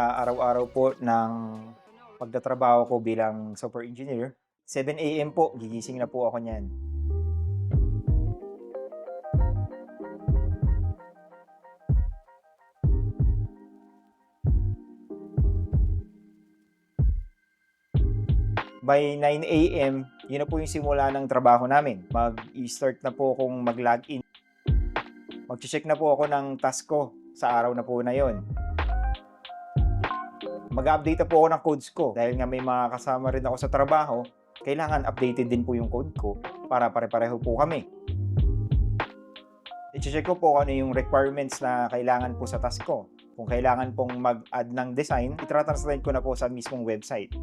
Sa araw-araw po ng pagtatrabaho ko bilang software engineer, 7 AM po gigising na po ako niyan. By 9 AM, yun na po yung simula ng trabaho namin. Mag-i-start na po akong mag-login. Magche-check na po ako ng task ko sa araw na po na yon. Mag-update na po ako ng codes ko dahil nga may mga kasama rin ako sa trabaho, kailangan updated din po yung code ko para pare-pareho po kami. I-check ko po kung ano yung requirements na kailangan po sa task ko. Kung kailangan pong mag-add ng design, i-translate ko na po sa mismong website.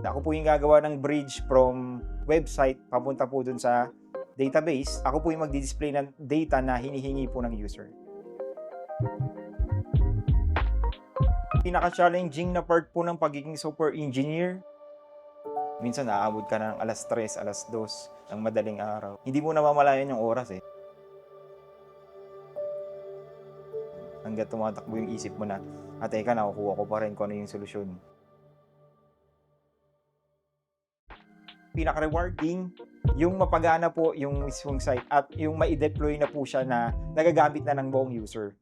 Ako po yung gagawa ng bridge from website papunta po dun sa database. Ako po yung magdi-display ng data na hinihingi po ng user. Pinaka-challenging na part po ng pagiging software engineer, minsan naaabot ka ng alas 3, alas 2 ng madaling araw. Hindi mo namamalayan yung oras eh. Hanggat tumatakbo yung isip mo na, teka, nakukuha ko pa rin kung ano yung solusyon. Pinaka-rewarding, yung mapagana po yung mismong site at yung ma-deploy na po siya na nagagamit na ng buong user.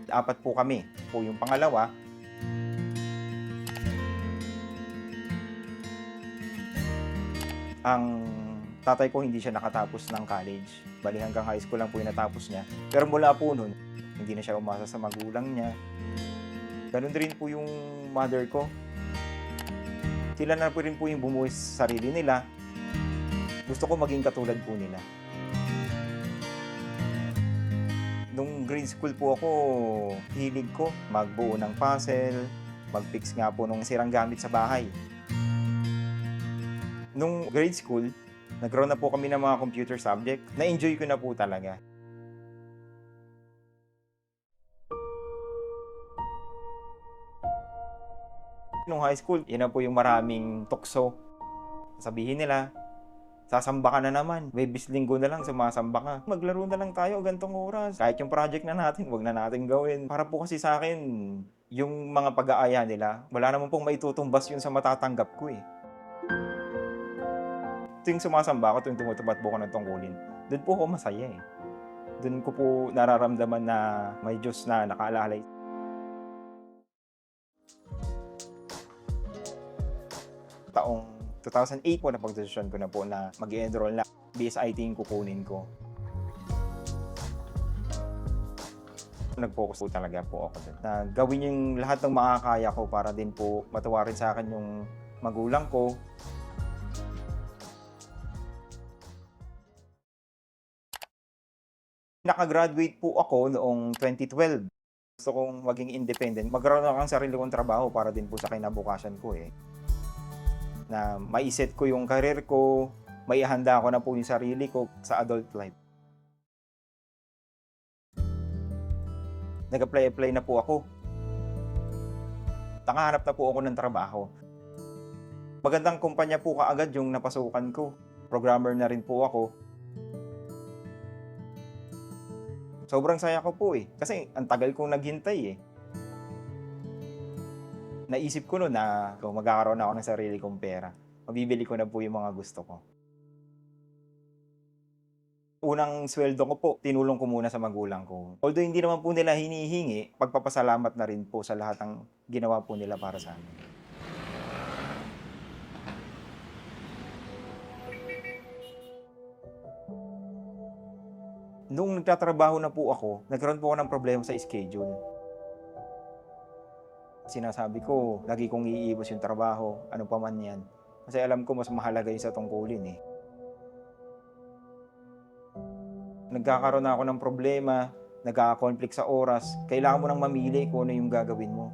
Apat po kami. Po yung pangalawa, ang tatay ko hindi siya nakatapos ng college. Bali hanggang high school lang po yung natapos niya. Pero mula po nun, hindi na siya umasa sa magulang niya. Ganun rin po yung mother ko. Sila na po rin po yung bumuhay sa sarili nila. Gusto ko maging katulad po nila. Nung grade school po ako, hilig ko magbuo ng puzzle, mag-fix nga po nung sirang gamit sa bahay. Nung grade school, nagkaroon na po kami ng mga computer subject. Na-enjoy ko na po talaga. Nung high school, yun na po yung maraming tukso. Sabihin nila, sasamba ka na naman. Webis linggo na lang, sumasamba ka. Maglaro na lang tayo gantong oras. Kahit yung project na natin, wag na natin gawin. Para po kasi sa akin, yung mga pag-aaya nila, wala naman pong maitutumbas yun sa matatanggap ko eh. Tuwing sumasamba ako, tuwing tumutupad po ako ng tungkulin, doon po ako masaya eh. Doon ko po nararamdaman na may Diyos na nakaalalay. Taong 2008 po napagdesisyon ko na po na mag-enroll na BSIT yung kukunin ko. Nag-focus po talaga po ako doon. Na gawin yung lahat ng makakaya ko para din po matawarin sa akin yung magulang ko. Nakagraduate po ako noong 2012. Gusto kong maging independent. Magkaroon ako ng sarili kong trabaho para din po sa kinabukasan ko eh. Na maiset ko yung career ko, maihanda ko na po yung sarili ko sa adult life. Nag-apply na po ako. Nakahanap na po ako ng trabaho. Magandang kumpanya po kaagad yung napasukan ko. Programmer na rin po ako. Sobrang saya ko po eh. Kasi ang tagal kong naghintay eh. Naisip ko noon na kung magkakaroon ako ng sarili kong pera, mabibili ko na po yung mga gusto ko. Unang sweldo ko po, tinulong ko muna sa magulang ko. Although hindi naman po nila hinihingi, pagpapasalamat na rin po sa lahat ng ginawa po nila para sa amin. Nung nagtatrabaho na po ako, nagkaroon po ako ng problema sa schedule. Sinasabi ko, lagi kong iibos yung trabaho, ano pa man yan. Kasi alam ko mas mahalaga yung sa tungkulin eh. Nagkakaroon na ako ng problema, nagkaka-conflict sa oras, kailangan mo nang mamili kung ano yung gagawin mo.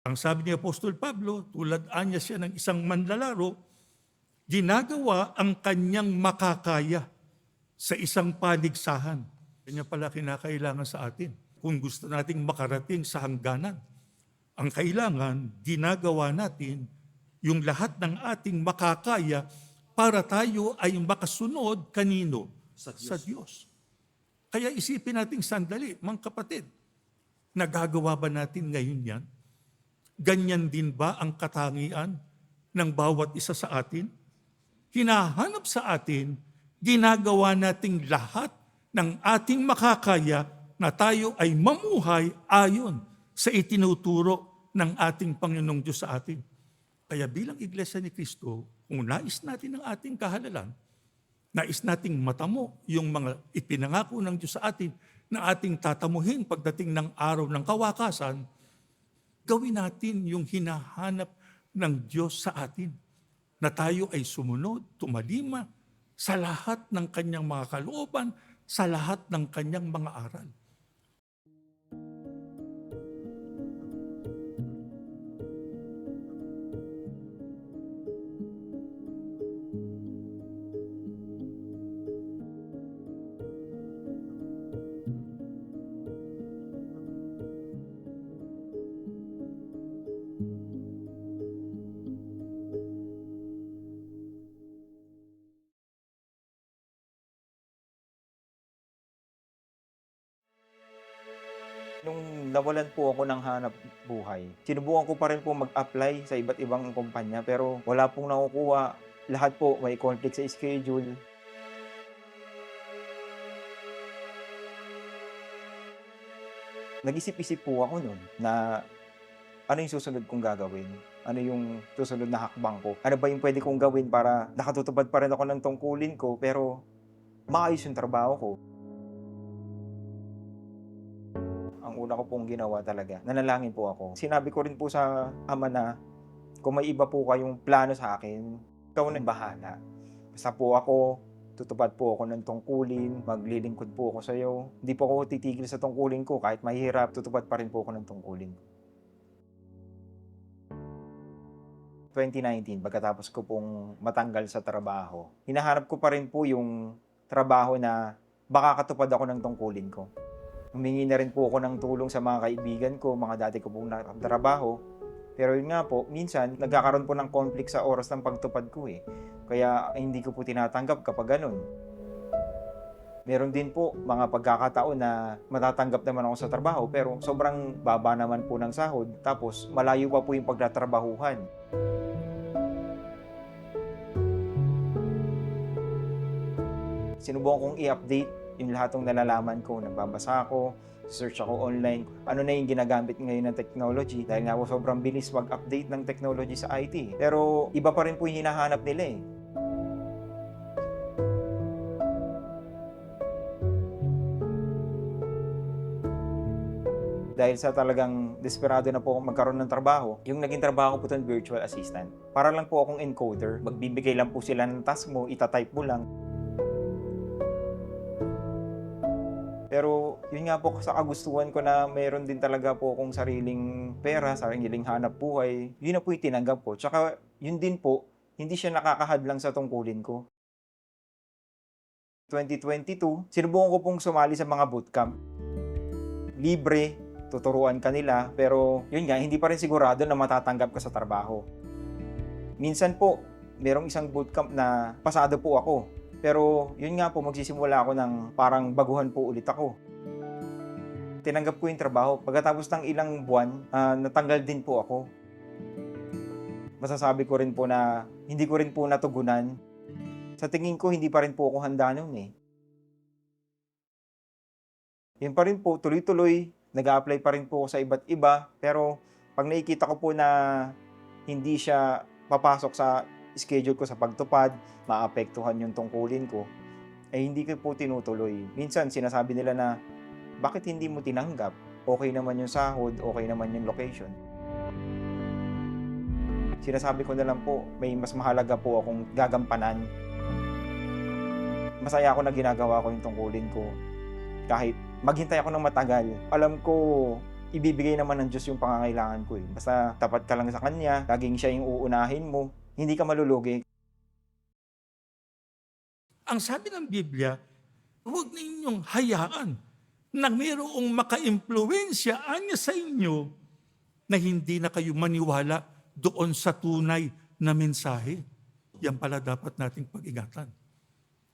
Ang sabi ni Apostol Pablo, tulad anya siya ng isang manlalaro, Ginagawa ang kanyang makakaya sa isang paligsahan. Kanya pala kinakailangan sa atin kung gusto nating makarating sa hangganan. Ang kailangan, ginagawa natin yung lahat ng ating makakaya para tayo ay makasunod kanino? Sa Diyos. Kaya isipin natin sandali, mga kapatid, nagagawa ba natin ngayon yan? Ganyan din ba ang katangian ng bawat isa sa atin? Hinahanap sa atin, ginagawa nating lahat ng ating makakaya na tayo ay mamuhay ayon sa itinuturo ng ating Panginoong Diyos sa atin. Kaya bilang Iglesia ni Cristo, kung nais natin ang ating kahalalan, nais nating matamo yung mga ipinangako ng Diyos sa atin na ating tatamuhin pagdating ng araw ng kawakasan, gawin natin yung hinahanap ng Diyos sa atin, na tayo ay sumunod, tumalima sa lahat ng kanyang mga kalooban, sa lahat ng kanyang mga aral. Nung nawalan po ako ng hanap buhay, sinubukan ko pa rin po mag-apply sa iba't ibang kumpanya pero wala pong nakukuha. Lahat po may conflict sa schedule. Nag-isip-isip po ako nun na ano yung susunod kong gagawin? Ano yung susunod na hakbang ko? Ano ba yung pwede kong gawin para nakatutupad pa rin ako ng tungkulin ko pero maayos yung trabaho ko? Ang una ko pong ginawa talaga, nanalangin po ako. Sinabi ko rin po sa Ama na kung may iba po kayong plano sa akin, ikaw na bahala. Basta po ako, tutupad po ako ng tungkulin, maglilingkod po ako sa iyo. Hindi po ako titigil sa tungkulin ko kahit mahirap, tutupad pa rin po ako ng tungkulin. 2019, pagkatapos ko pong matanggal sa trabaho, hinahanap ko pa rin po yung trabaho na baka katupad ako ng tungkulin ko. Humingi na rin po ako ng tulong sa mga kaibigan ko, mga dati ko pong trabaho. Pero yun nga po, minsan nagkakaroon po ng conflict sa oras ng pagtupad ko eh. Kaya hindi ko po tinatanggap kapag ganun. Meron din po mga pagkakataon na matatanggap naman ako sa trabaho pero sobrang baba naman po ng sahod tapos malayo pa po yung pagtatrabahuhan. Sinubukan kong i-update yung lahat ng nalalaman ko. Nagbabasa ako, search ako online, ano na yung ginagamit ngayon ng technology. Dahil nga po sobrang bilis mag-update ng technology sa IT. Pero iba pa rin po yung hinahanap nila eh. Dahil sa talagang desperado na po akong magkaroon ng trabaho, yung naging trabaho ko po itong virtual assistant. Para lang po akong encoder, magbibigay lang po sila ng task mo, itatype mo lang. Pero yun nga po sa kagustuhan ko na mayroon din talaga po akong sariling pera, sariling hanap buhay, yun na po yung tinanggap ko. Tsaka yun din po, hindi siya nakakahadlang sa tungkulin ko. 2022, sinubukan ko pong sumali sa mga bootcamp. Libre, tuturuan ka nila, pero yun nga, hindi pa rin sigurado na matatanggap ka sa trabaho. Minsan po, merong isang bootcamp na pasado po ako. Pero yun nga po, magsisimula ako ng parang baguhan po ulit ako. Tinanggap ko yung trabaho. Pagkatapos ng ilang buwan, natanggal din po ako. Masasabi ko rin po na hindi ko rin po natugunan. Sa tingin ko, hindi pa rin po ako handa noon eh. Yun pa rin po, tuloy-tuloy, nag-a-apply pa rin po ako sa iba't iba. Pero pag nakikita ko po na hindi siya papasok sa schedule ko sa pagtupad, maapektuhan yung tungkulin ko, eh hindi ko po tinutuloy. Minsan sinasabi nila na, bakit hindi mo tinanggap? Okay naman yung sahod, okay naman yung location. Sinasabi ko na lang po, may mas mahalaga po akong gagampanan. Masaya ako na ginagawa ko yung tungkulin ko. Kahit maghintay ako ng matagal, alam ko, ibibigay naman ng Diyos yung pangangailangan ko eh. Basta tapat ka lang sa Kanya, laging siya yung uunahin mo, hindi ka malulugi. Ang sabi ng Biblia, huwag ninyong hayaan na mayroong maka-impluwensya anya sa inyo na hindi na kayo maniwala doon sa tunay na mensahe. Yan pala dapat nating pag-ingatan.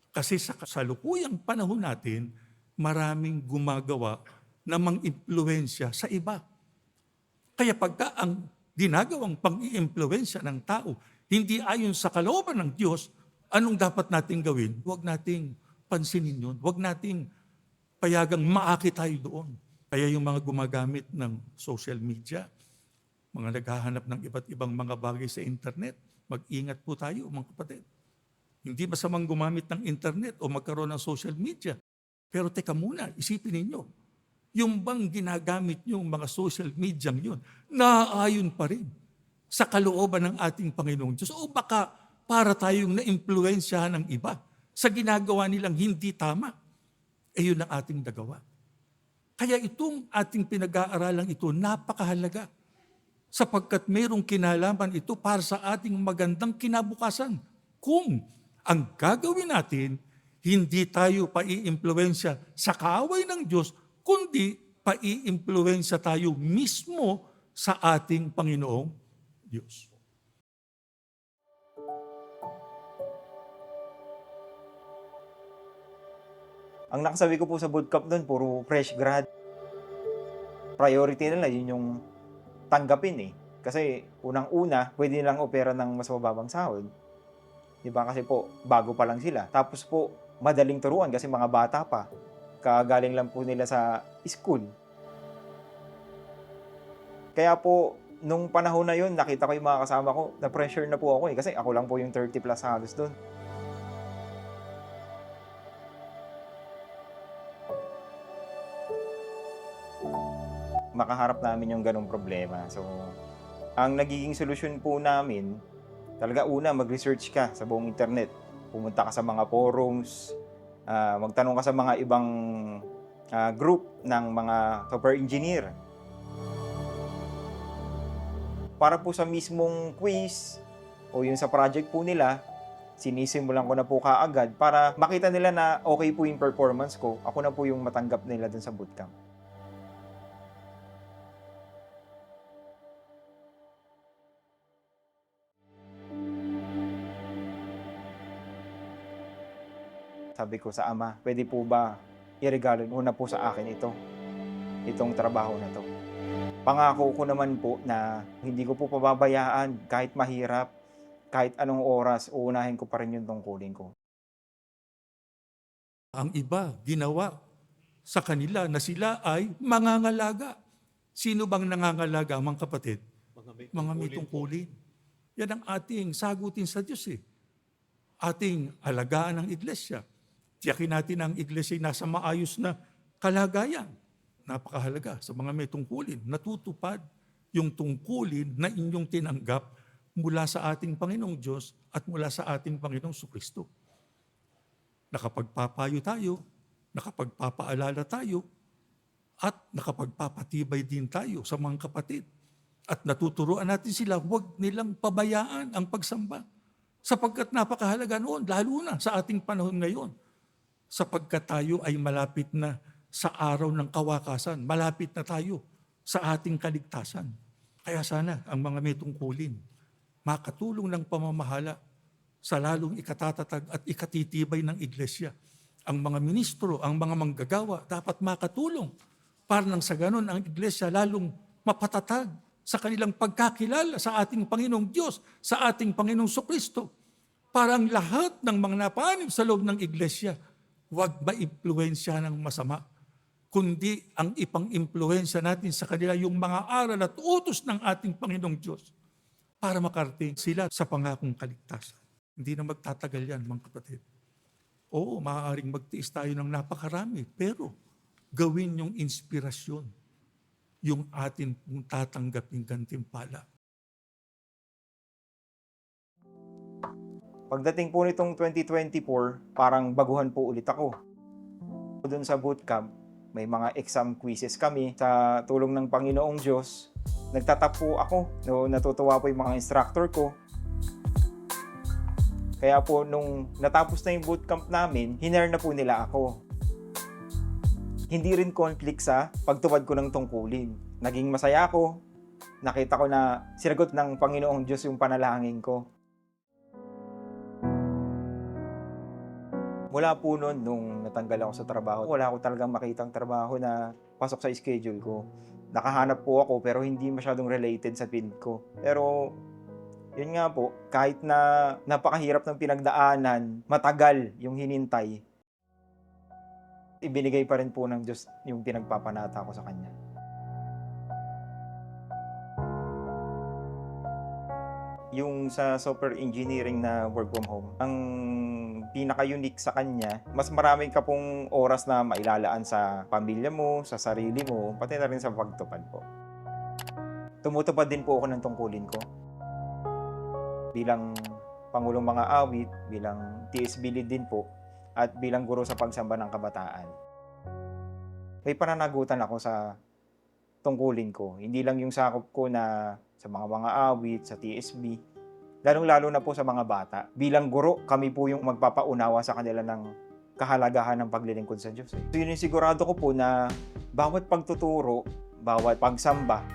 Kasi sa kasalukuyang panahon natin, maraming gumagawa na mang-impluwensya sa iba. Kaya pagka ang ginagawang pang-iimpluwensya ng tao, hindi ayon sa kalooban ng Diyos, anong dapat nating gawin? Huwag nating pansinin yun. Huwag nating payagang maakit tayo doon. Kaya yung mga gumagamit ng social media, mga naghahanap ng iba't ibang mga bagay sa internet, mag-ingat po tayo, mga kapatid. Hindi masamang gumamit ng internet o magkaroon ng social media. Pero teka muna, isipin ninyo, yung bang ginagamit yung mga social media yun, naaayon pa rin sa kalooban ng ating Panginoong Diyos. O baka para tayong na-impluensyahan ng iba sa ginagawa nilang hindi tama, yun ang ating nagawa. Kaya itong ating pinag-aaralan ito, napakahalaga. Sapagkat mayroong kinalaman ito para sa ating magandang kinabukasan. Kung ang gagawin natin, hindi tayo paiimpluwensya sa kaaway ng Diyos, kundi paiimpluwensya tayo mismo sa ating Panginoong Diyos. Ang nakasabi ko po sa bootcamp doon, puro fresh grad. Priority nila, yun yung tanggapin eh. Kasi unang-una, pwede nilang opera ng mas mababang sahod. Diba? Kasi po, bago pa lang sila. Tapos po, madaling turuan kasi mga bata pa. Kagaling lang po nila sa school. Kaya po, nung panahon na yun, nakita ko yung mga kasama ko, na-pressure na po ako eh. Kasi ako lang po yung 30 plus halos doon. Makaharap namin yung ganong problema. So, ang nagiging solusyon po namin, talaga una, mag-research ka sa buong internet. Pumunta ka sa mga forums, magtanong ka sa mga ibang group ng mga software engineer. Para po sa mismong quiz o yung sa project po nila, sinisimulan ko na po kaagad para makita nila na okay po yung performance ko. Ako na po yung matanggap nila dun sa bootcamp. Sabi ko sa ama, pwede po ba iregalo mo na po sa akin itong trabaho na to. Pangako ko naman po na hindi ko po pababayaan kahit mahirap, kahit anong oras, uunahin ko pa rin yung tungkulin ko. Ang iba, ginawa sa kanila na sila ay mangangalaga. Sino bang nangangalaga, mga kapatid? Mga may tungkulin. Yan ang ating sagutin sa Diyos eh. Ating alagaan ng iglesia. Tiyakin natin ang iglesia ay nasa maayos na kalagayan. Napakahalaga sa mga may tungkulin. Natutupad yung tungkulin na inyong tinanggap mula sa ating Panginoong Diyos at mula sa ating Panginoong Sukristo. Nakapagpapayo tayo, nakapagpapaalala tayo, at nakapagpapatibay din tayo sa mga kapatid. At natuturuan natin sila, huwag nilang pabayaan ang pagsamba. Sapagkat napakahalaga noon, lalo na sa ating panahon ngayon. Sapagkat tayo ay malapit na sa araw ng kawakasan, malapit na tayo sa ating kaligtasan. Kaya sana ang mga may tungkulin, makatulong ng pamamahala sa lalong ikatatag at ikatitibay ng iglesia. Ang mga ministro, ang mga manggagawa, dapat makatulong para nang sa ganon ang iglesia lalong mapatatag sa kanilang pagkakilala sa ating Panginoong Diyos, sa ating Panginoong Sukristo. Para ang lahat ng mga napanib sa loob ng iglesia, huwag maimpluwensya ng masama, kundi ang ipang-impluwensya natin sa kanila yung mga aral at utos ng ating Panginoong Diyos para makarating sila sa pangakong kaligtasan. Hindi na magtatagal yan, mga kapatid. Oo, maaaring magtiis tayo ng napakarami, pero gawin yung inspirasyon, yung atin pong tatanggaping gantimpala. Pagdating po nitong 2024, parang baguhan po ulit ako. Doon sa bootcamp, may mga exam quizzes kami. Sa tulong ng Panginoong Diyos, nagtatap po ako. No, natutuwa po yung mga instructor ko. Kaya po nung natapos na yung bootcamp namin, hinire na po nila ako. Hindi rin conflict sa pagtupad ko ng tungkulin. Naging masaya ako. Nakita ko na sinagot ng Panginoong Diyos yung panalangin ko. Mula po noon, nung natanggal ako sa trabaho, wala ako talagang makitang trabaho na pasok sa schedule ko. Nakahanap po ako pero hindi masyadong related sa field ko. Pero yun nga po, kahit na napakahirap ng pinagdaanan, matagal yung hinintay, ibinigay pa rin po ng Diyos yung pinagpapanata ko sa Kanya. Yung sa software engineering na work from home, ang pinaka-unique sa kanya, mas marami ka pong oras na mailalaan sa pamilya mo, sa sarili mo, pati na rin sa pagtupad po. Tumutupad din po ako ng tungkulin ko. Bilang Pangulong Mga Awit, bilang TSB lead din po, at bilang guro sa pagsamba ng kabataan. May pananagutan ako sa tungkulin ko. Hindi lang yung sakop ko na sa mga awit, sa TSB, lalong-lalo na po sa mga bata. Bilang guro, kami po yung magpapaunawa sa kanila ng kahalagahan ng paglilingkod sa Diyos. So yun yung sigurado ko po na bawat pagtuturo, bawat pagsamba,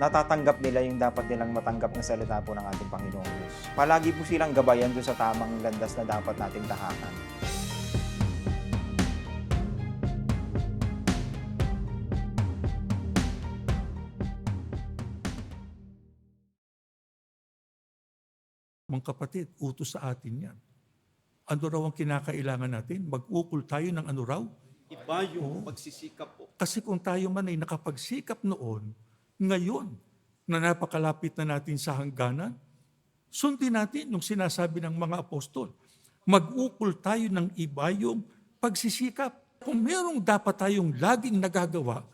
natatanggap nila yung dapat nilang matanggap na salita po ng ating Panginoong Diyos. Palagi po silang gabayan doon sa tamang landas na dapat nating tahakan. Mga kapatid, utos sa atin yan. Ano raw ang kinakailangan natin? Mag-ukol tayo ng ano raw? Iba yung pagsisikap po. Kasi kung tayo man ay nakapagsikap noon, ngayon, na napakalapit na natin sa hangganan, sundin natin yung sinasabi ng mga apostol. Mag-ukol tayo ng iba yung pagsisikap. Kung merong dapat tayong laging nagagawa,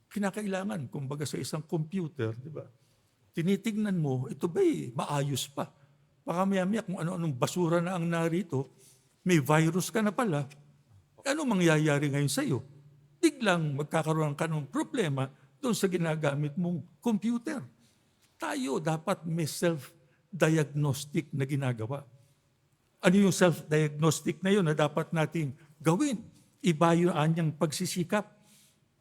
kinakailangan, kumbaga sa isang computer, di ba? Tinitignan mo, ito ba'y maayos pa? Baka maya-maya kung ano-anong basura na ang narito, may virus ka na pala. Ano mangyayari ngayon sa'yo? Biglang magkakaroon ka ng problema doon sa ginagamit mong computer. Tayo dapat may self-diagnostic na ginagawa. Ano yung self-diagnostic na yun na dapat nating gawin? Iba yung anyang pagsisikap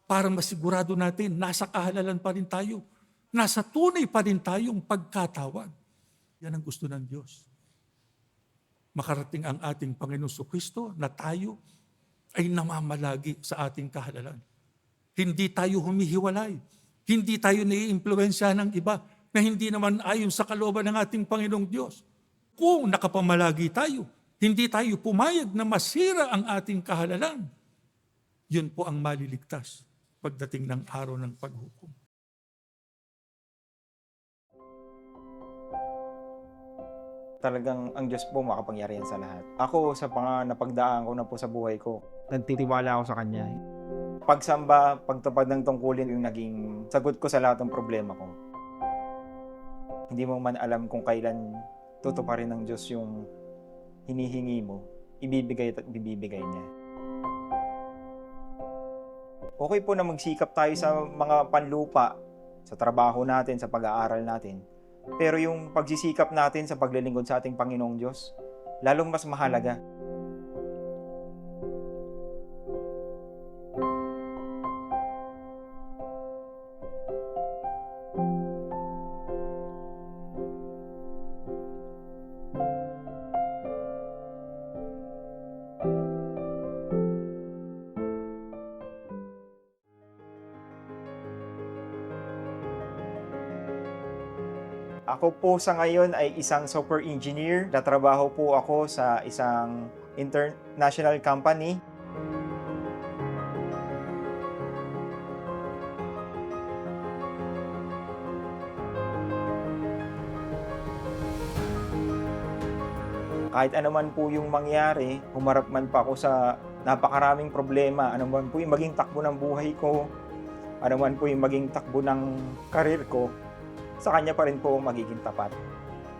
para masigurado natin nasa kahalalan pa rin tayo. Nasa tunay pa rin tayong pagkatawad. Yan ang gusto ng Diyos. Makarating ang ating Panginoon Kristo na tayo ay namamalagi sa ating kahalalan. Hindi tayo humihiwalay. Hindi tayo naiimpluwensya ng iba na hindi naman ayon sa kalooban ng ating Panginoong Diyos. Kung nakapamalagi tayo, hindi tayo pumayag na masira ang ating kahalalan. Yun po ang maliligtas pagdating ng araw ng paghukom. Talagang ang Diyos po makapangyarihan sa lahat. Ako, sa napagdaan ko na po sa buhay ko, nagtitiwala ako sa Kanya. Pagsamba, pagtupad ng tungkulin yung naging sagot ko sa lahat ng problema ko. Hindi mo man alam kung kailan tutuparin ng Diyos yung hinihingi mo, ibibigay at bibibigay niya. Okay po na magsikap tayo sa mga panlupa, sa trabaho natin, sa pag-aaral natin. Pero yung pagsisikap natin sa paglilingkod sa ating Panginoong Diyos, lalong mas mahalaga. Ako po sa ngayon ay isang software engineer. Natrabaho po ako sa isang international company. Kahit ano man po yung mangyari, humarap man pa ako sa napakaraming problema, ano man po yung maging takbo ng buhay ko, ano man po yung maging takbo ng karir ko, sa Kanya pa rin po magiging tapat.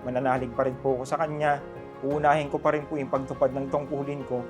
Mananalig pa rin po ako sa Kanya. Uunahin ko pa rin po yung pagtupad ng tungkulin ko.